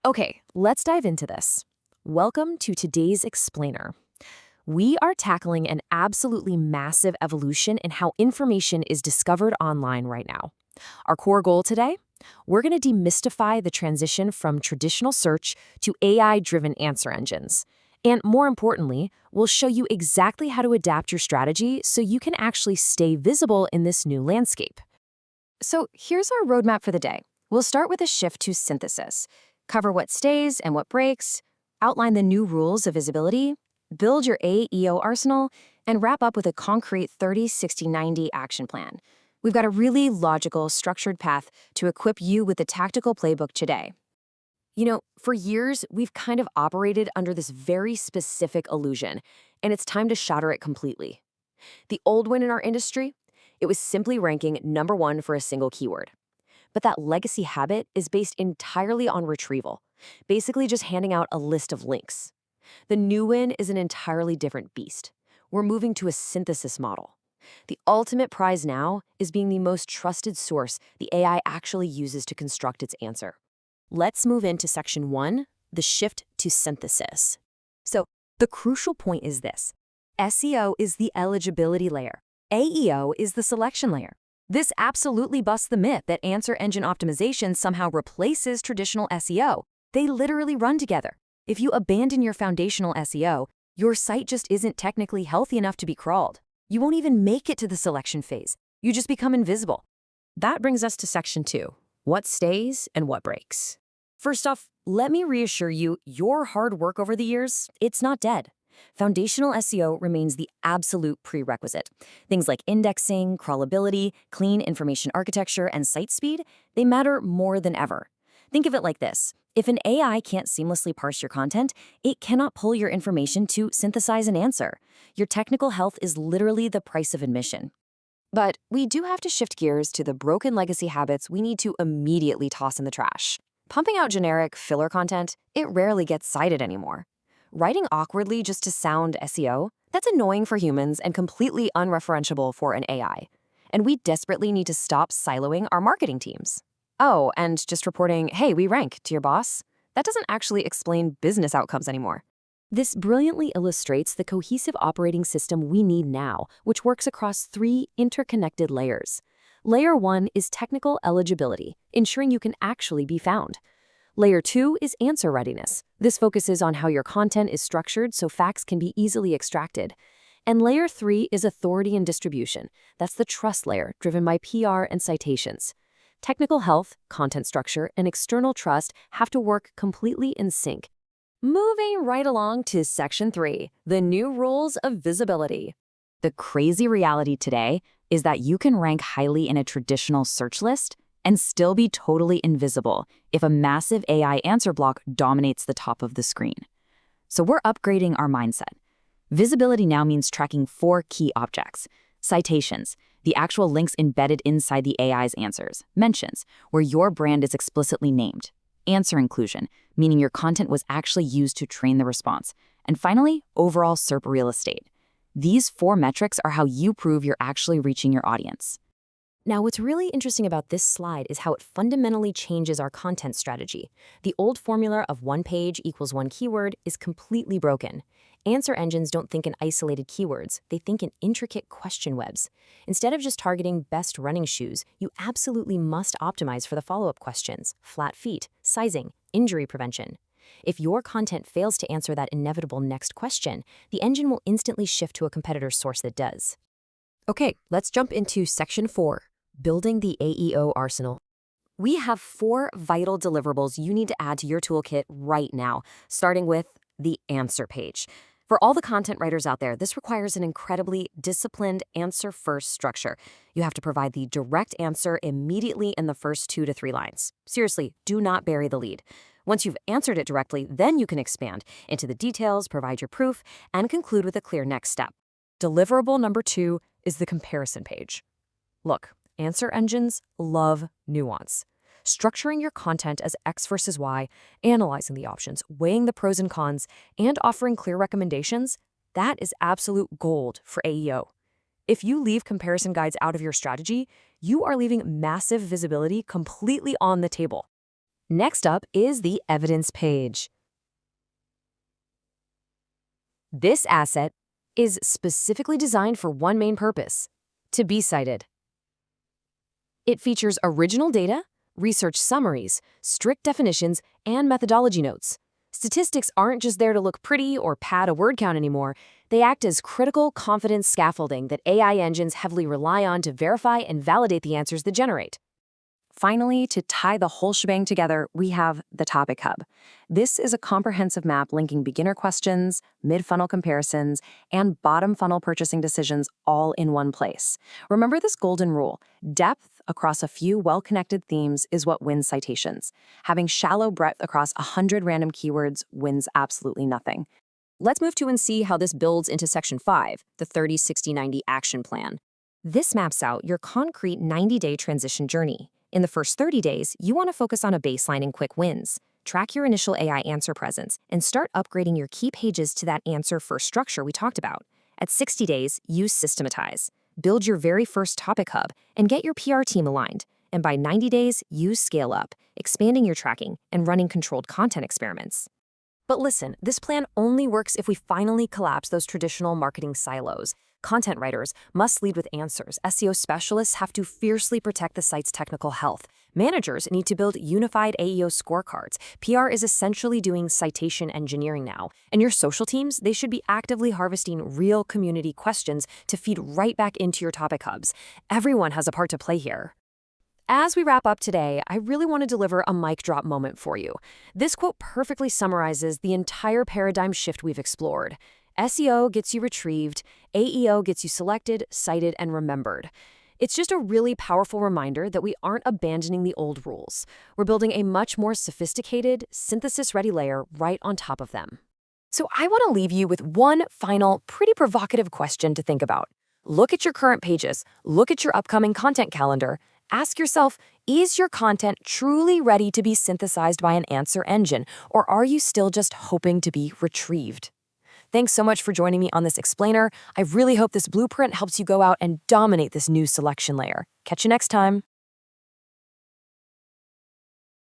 Okay, let's dive into this. Welcome to today's explainer. We are tackling an absolutely massive evolution in how information is discovered online right now. Our core goal today? We're going to demystify the transition from traditional search to AI-driven answer engines. And more importantly, we'll show you exactly how to adapt your strategy so you can actually stay visible in this new landscape. So here's our roadmap for the day. We'll start with a shift to synthesis, cover what stays and what breaks, outline the new rules of visibility, build your AEO arsenal, and wrap up with a concrete 30, 60, 90 action plan. We've got a really logical, structured path to equip you with the tactical playbook today. For years, we've kind of operated under this very specific illusion, and it's time to shatter it completely. The old win in our industry? It was simply ranking #1 for a single keyword. But that legacy habit is based entirely on retrieval, basically just handing out a list of links. The new win is an entirely different beast. We're moving to a synthesis model. The ultimate prize now is being the most trusted source the AI actually uses to construct its answer. Let's move into section 1, the shift to synthesis. So, the crucial point is this. SEO is the eligibility layer. AEO is the selection layer. This absolutely busts the myth that answer engine optimization somehow replaces traditional SEO. They literally run together. If you abandon your foundational SEO, your site just isn't technically healthy enough to be crawled. You won't even make it to the selection phase. You just become invisible. That brings us to section 2, what stays and what breaks. First off, let me reassure you, your hard work over the years, it's not dead. Foundational SEO remains the absolute prerequisite. Things like indexing, crawlability, clean information architecture, and site speed, they matter more than ever. Think of it like this. If an AI can't seamlessly parse your content, it cannot pull your information to synthesize an answer. Your technical health is literally the price of admission. But we do have to shift gears to the broken legacy habits we need to immediately toss in the trash. Pumping out generic filler content, it rarely gets cited anymore. Writing awkwardly just to sound SEO, that's annoying for humans and completely unreferenceable for an AI. And we desperately need to stop siloing our marketing teams. Oh, and just reporting, hey, we rank, to your boss, that doesn't actually explain business outcomes anymore. This brilliantly illustrates the cohesive operating system we need now, which works across 3 interconnected layers. Layer 1 is technical eligibility, ensuring you can actually be found. Layer 2 is answer readiness. This focuses on how your content is structured so facts can be easily extracted. And Layer 3 is authority and distribution. That's the trust layer, driven by PR and citations. Technical health, content structure, and external trust have to work completely in sync. Moving right along to section 3, the new rules of visibility. The crazy reality today is that you can rank highly in a traditional search list and still be totally invisible if a massive AI answer block dominates the top of the screen. So we're upgrading our mindset. Visibility now means tracking 4 key objects. Citations, the actual links embedded inside the AI's answers. Mentions, where your brand is explicitly named. Answer inclusion, meaning your content was actually used to train the response. And finally, overall SERP real estate. These 4 metrics are how you prove you're actually reaching your audience. Now, what's really interesting about this slide is how it fundamentally changes our content strategy. The old formula of 1 page equals 1 keyword is completely broken. Answer engines don't think in isolated keywords, they think in intricate question webs. Instead of just targeting best running shoes, you absolutely must optimize for the follow-up questions: flat feet, sizing, injury prevention. If your content fails to answer that inevitable next question, the engine will instantly shift to a competitor's source that does. Okay, let's jump into section 4, building the AEO arsenal. We have 4 vital deliverables you need to add to your toolkit right now, starting with the answer page. For all the content writers out there, this requires an incredibly disciplined answer-first structure. You have to provide the direct answer immediately in the first 2 to 3 lines. Seriously, do not bury the lead. Once you've answered it directly, then you can expand into the details, provide your proof, and conclude with a clear next step. Deliverable number 2 is the comparison page. Look, answer engines love nuance. Structuring your content as X versus Y, analyzing the options, weighing the pros and cons, and offering clear recommendations, that is absolute gold for AEO. If you leave comparison guides out of your strategy, you are leaving massive visibility completely on the table. Next up is the evidence page. This asset is specifically designed for one main purpose: to be cited. It features original data, research summaries, strict definitions, and methodology notes. Statistics aren't just there to look pretty or pad a word count anymore. They act as critical confidence scaffolding that AI engines heavily rely on to verify and validate the answers they generate. Finally, to tie the whole shebang together, we have the Topic Hub. This is a comprehensive map linking beginner questions, mid-funnel comparisons, and bottom-funnel purchasing decisions all in one place. Remember this golden rule: depth across a few well-connected themes is what wins citations. Having shallow breadth across 100 random keywords wins absolutely nothing. Let's move to and see how this builds into Section 5, the 30-60-90 action plan. This maps out your concrete 90-day transition journey. In the first 30 days, you want to focus on a baseline and quick wins. Track your initial AI answer presence and start upgrading your key pages to that answer-first structure we talked about. At 60 days, use Systematize. Build your very first topic hub and get your PR team aligned. And by 90 days, use Scale Up, expanding your tracking and running controlled content experiments. But listen, this plan only works if we finally collapse those traditional marketing silos. Content writers must lead with answers. SEO specialists have to fiercely protect the site's technical health. Managers need to build unified AEO scorecards. PR is essentially doing citation engineering now. And your social teams, they should be actively harvesting real community questions to feed right back into your topic hubs. Everyone has a part to play here. As we wrap up today, I really want to deliver a mic drop moment for you. This quote perfectly summarizes the entire paradigm shift we've explored. SEO gets you retrieved, AEO gets you selected, cited, and remembered. It's just a really powerful reminder that we aren't abandoning the old rules. We're building a much more sophisticated, synthesis-ready layer right on top of them. So I want to leave you with one final, pretty provocative question to think about. Look at your current pages, look at your upcoming content calendar. Ask yourself, is your content truly ready to be synthesized by an answer engine, or are you still just hoping to be retrieved? Thanks so much for joining me on this explainer. I really hope this blueprint helps you go out and dominate this new selection layer. Catch you next time.